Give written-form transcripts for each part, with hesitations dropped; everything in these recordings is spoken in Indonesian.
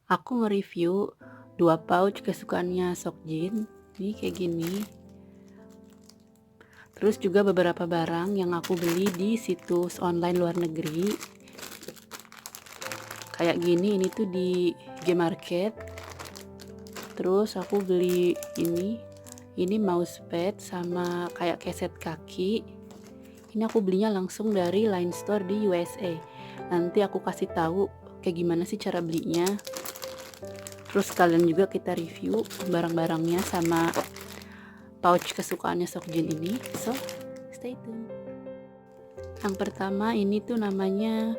Aku nge-review 2 pouch kesukaannya Seokjin. Nih kayak gini. Terus juga beberapa barang yang aku beli di situs online luar negeri. Kayak gini, ini tuh di Gmarket. Terus aku beli ini mousepad sama kayak keset kaki. Ini aku belinya langsung dari Line Store di USA. Nanti aku kasih tahu kayak gimana sih cara belinya. Terus kalian juga kita review barang-barangnya sama pouch kesukaannya Seokjin ini. So, stay tune. Yang pertama ini tuh namanya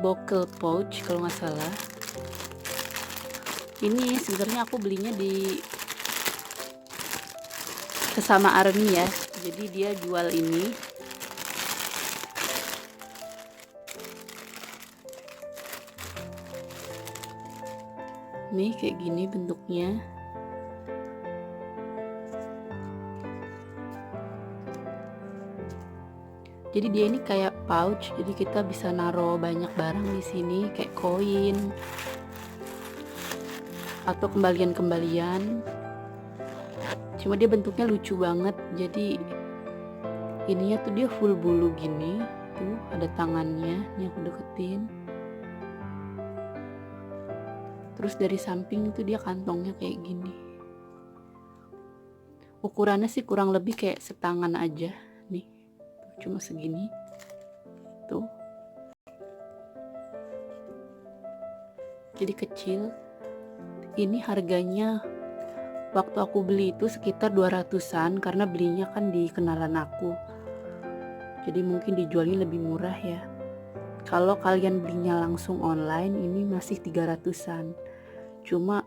buckle pouch kalau nggak salah. Ini sebenarnya aku belinya di Sesama Army ya. Jadi dia jual ini. Nih kayak gini bentuknya. Jadi dia ini kayak pouch, jadi kita bisa naruh banyak barang di sini kayak koin atau kembalian-kembalian. Cuma dia bentuknya lucu banget. Jadi ininya tuh dia full bulu gini. Tuh ada tangannya, ini aku deketin. Terus dari samping tuh dia kantongnya kayak gini. Ukurannya sih kurang lebih kayak setangan aja nih. Cuma segini. Tuh. Jadi kecil. Ini harganya waktu aku beli itu sekitar 200-an karena belinya kan di kenalan aku. Jadi mungkin dijualnya lebih murah ya. Kalau kalian belinya langsung online ini masih 300-an. Cuma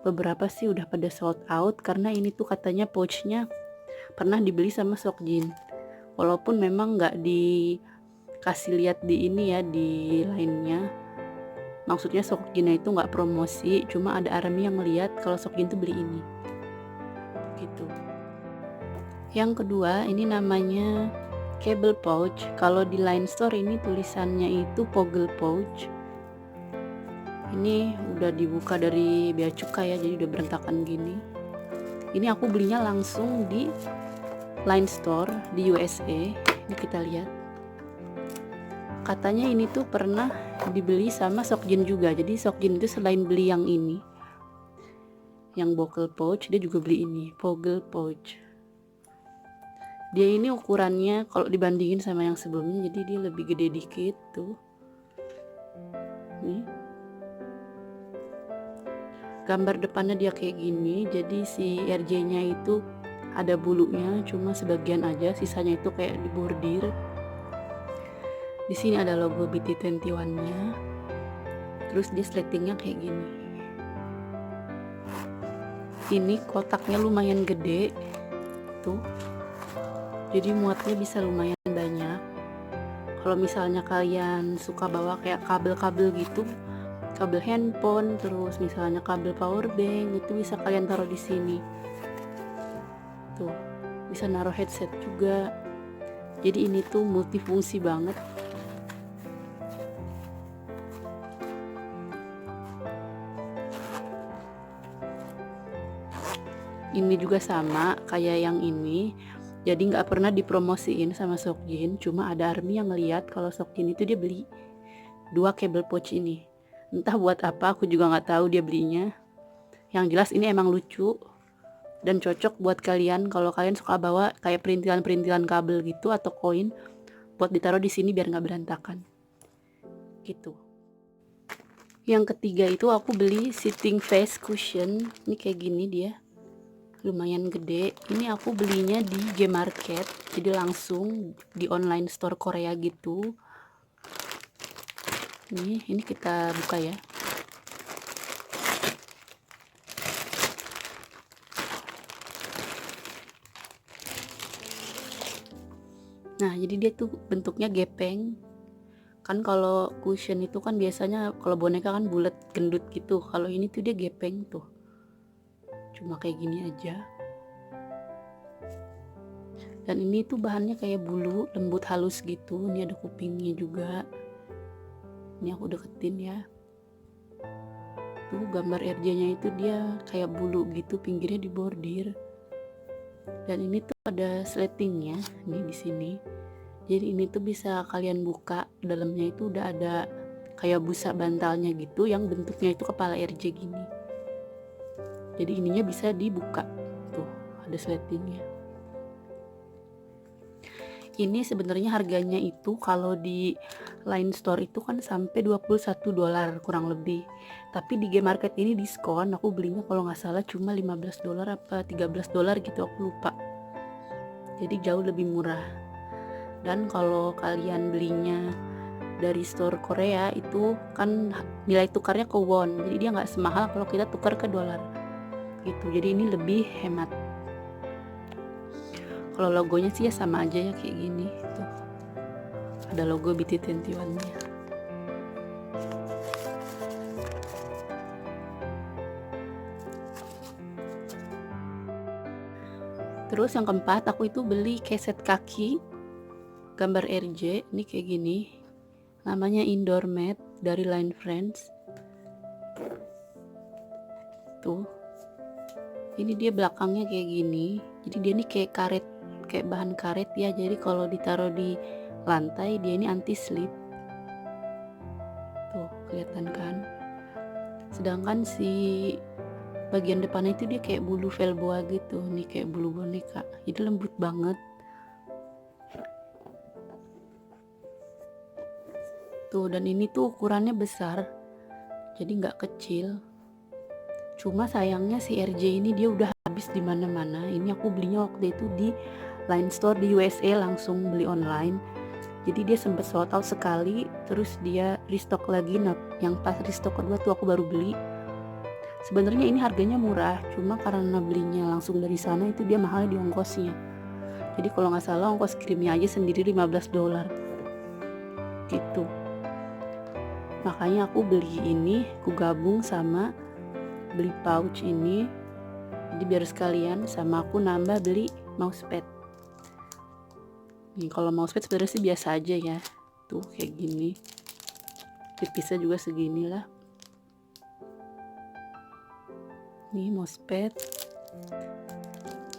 beberapa sih udah pada sold out karena ini tuh katanya pouchnya pernah dibeli sama Seokjin. Walaupun memang nggak dikasih lihat di ini ya, di lainnya. Maksudnya Seokjin itu nggak promosi, cuma ada ARMY yang ngeliat kalau Seokjin tuh beli ini. Gitu. Yang kedua ini namanya cable pouch. Kalau di Line Store ini tulisannya itu poggle pouch. Ini udah dibuka dari bea cukai ya, jadi udah berantakan gini. Ini aku belinya langsung di Line Store di USA. Ini kita lihat. Katanya ini tuh pernah dibeli sama Seokjin juga. Jadi Seokjin itu selain beli yang ini, yang buckle pouch, dia juga beli ini, poggle pouch. Dia ini ukurannya kalau dibandingin sama yang sebelumnya, jadi dia lebih gede dikit tuh. Nih. Gambar depannya dia kayak gini, jadi si RJ-nya itu ada bulunya, cuma sebagian aja, sisanya itu kayak dibordir. Di sini ada logo BT21-nya. Terus dia sletingnya kayak gini. Ini kotaknya lumayan gede, tuh. Jadi muatnya bisa lumayan banyak. Kalau misalnya kalian suka bawa kayak kabel-kabel gitu, kabel handphone, terus misalnya kabel power bank, itu bisa kalian taruh di sini. Tuh, bisa naruh headset juga. Jadi ini tuh multifungsi banget. Ini juga sama kayak yang ini. Jadi nggak pernah dipromosiin sama Seokjin, cuma ada ARMY yang ngeliat kalau Seokjin itu dia beli 2 cable pouch ini. Entah buat apa, aku juga nggak tahu dia belinya. Yang jelas ini emang lucu dan cocok buat kalian kalau kalian suka bawa kayak perintilan-perintilan kabel gitu atau koin buat ditaruh di sini biar nggak berantakan. Gitu. Yang ketiga itu aku beli sitting face cushion. Ini kayak gini dia. Lumayan gede. Ini aku belinya di Gmarket, jadi langsung di online store Korea gitu. Ini kita buka ya. Nah, jadi dia tuh bentuknya gepeng. Kan kalau cushion itu kan biasanya kalau boneka kan bulat gendut gitu. Kalau ini tuh dia gepeng tuh. Cuma kayak gini aja. Dan ini tuh bahannya kayak bulu, lembut halus gitu. Ini ada kupingnya juga. Ini aku deketin ya. Tuh gambar RJ-nya itu dia kayak bulu gitu, pinggirnya dibordir. Dan ini tuh ada sletingnya nih di sini. Jadi ini tuh bisa kalian buka, dalamnya itu udah ada kayak busa bantalnya gitu yang bentuknya itu kepala RJ gini. Jadi ininya bisa dibuka. Tuh, ada sletingnya. Ini sebenarnya harganya itu kalau di Line Store itu kan sampai $21 kurang lebih. Tapi di Gmarket ini diskon, aku belinya kalau nggak salah cuma $15 apa $13 gitu, aku lupa. Jadi jauh lebih murah. Dan kalau kalian belinya dari store Korea itu kan nilai tukarnya ke won, jadi dia nggak semahal kalau kita tukar ke dolar gitu. Jadi ini lebih hemat. Kalau logonya sih ya sama aja ya kayak gini tuh. Ada logo BT21-nya. Terus yang keempat, aku itu beli keset kaki gambar RJ, ini kayak gini. Namanya Indoor Mat dari Line Friends. Tuh. Ini dia belakangnya kayak gini. Jadi dia ini kayak karet, kayak bahan karet ya. Jadi kalau ditaruh di lantai dia ini anti slip. Tuh, kelihatan kan? Sedangkan si bagian depannya itu dia kayak bulu velboa gitu. Nih kayak bulu boneka. Jadi lembut banget. Tuh, dan ini tuh ukurannya besar. Jadi nggak kecil. Cuma sayangnya si RJ ini dia udah habis di mana-mana. Ini aku belinya waktu itu di Line Store di USA, langsung beli online. Jadi dia sempat sold out sekali, terus dia restock lagi. Nah, yang pas restock kedua tuh aku baru beli. Sebenarnya ini harganya murah, cuma karena belinya langsung dari sana itu dia mahalnya di ongkosnya. Jadi kalau nggak salah ongkos kirimnya aja sendiri $15 gitu. Makanya aku beli ini, aku gabung sama beli pouch ini. Jadi biar sekalian sama aku nambah beli mousepad. Nih kalau mousepad sebenarnya sih biasa aja ya. Tuh kayak gini. Tipisnya juga segini lah. Nih mousepad.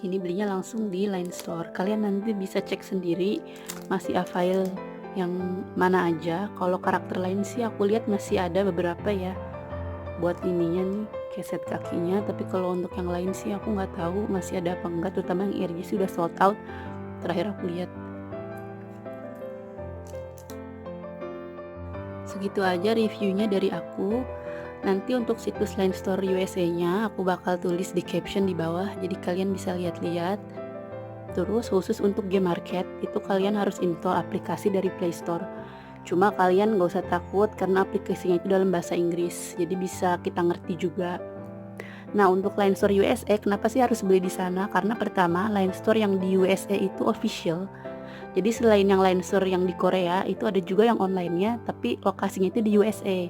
Ini belinya langsung di Line Store. Kalian nanti bisa cek sendiri masih avail yang mana aja. Kalau karakter lain sih aku lihat masih ada beberapa ya. Buat ininya nih keset kakinya, tapi kalau untuk yang lain sih aku nggak tahu masih ada apa enggak, terutama yang RJ sudah sold out terakhir aku lihat. Segitu aja reviewnya dari aku. Nanti untuk situs Line Store USA nya aku bakal tulis di caption di bawah, jadi kalian bisa lihat-lihat. Terus khusus untuk Gmarket itu kalian harus install aplikasi dari Play Store. Cuma kalian gak usah takut karena aplikasinya itu dalam bahasa Inggris, jadi bisa kita ngerti juga. Nah, untuk Line Store USA kenapa sih harus beli di sana? Karena pertama, Line Store yang di USA itu official. Jadi selain yang Line Store yang di Korea, itu ada juga yang online-nya, tapi lokasinya itu di USA.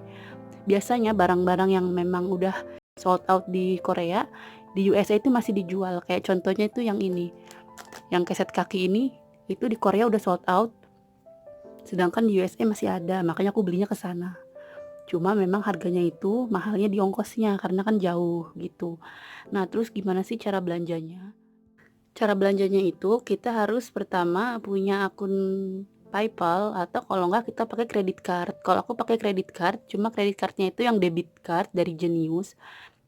Biasanya barang-barang yang memang udah sold out di Korea, di USA itu masih dijual. Kayak contohnya itu yang ini. Yang keset kaki ini, itu di Korea udah sold out. Sedangkan di USA masih ada, makanya aku belinya ke sana. Cuma memang harganya itu mahalnya di ongkosnya karena kan jauh gitu. Nah, terus gimana sih cara belanjanya? Cara belanjanya itu kita harus pertama punya akun PayPal atau kalau enggak kita pakai credit card. Kalau aku pakai credit card, cuma credit cardnya itu yang debit card dari Genius.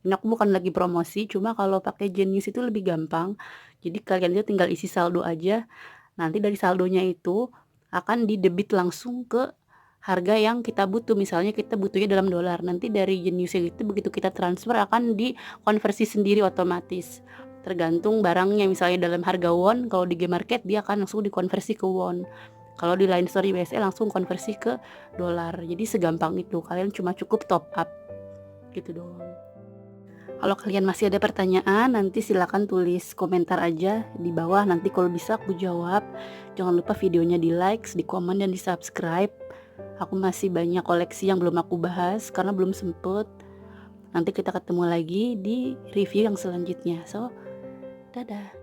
Ini aku bukan lagi promosi, cuma kalau pakai Genius itu lebih gampang. Jadi kalian itu tinggal isi saldo aja. Nanti dari saldonya itu akan didebit langsung ke harga yang kita butuh. Misalnya kita butuhnya dalam dolar, nanti dari Genius itu begitu kita transfer akan dikonversi sendiri otomatis. Tergantung barangnya, misalnya dalam harga won, kalau di Gmarket dia akan langsung dikonversi ke won. Kalau di Line Store USA langsung konversi ke dolar. Jadi segampang itu, kalian cuma cukup top up gitu doang. Kalau kalian masih ada pertanyaan, nanti silakan tulis komentar aja di bawah. Nanti kalau bisa aku jawab. Jangan lupa videonya di like, di komen, dan di subscribe. Aku masih banyak koleksi yang belum aku bahas karena belum sempet. Nanti kita ketemu lagi di review yang selanjutnya. So, dadah.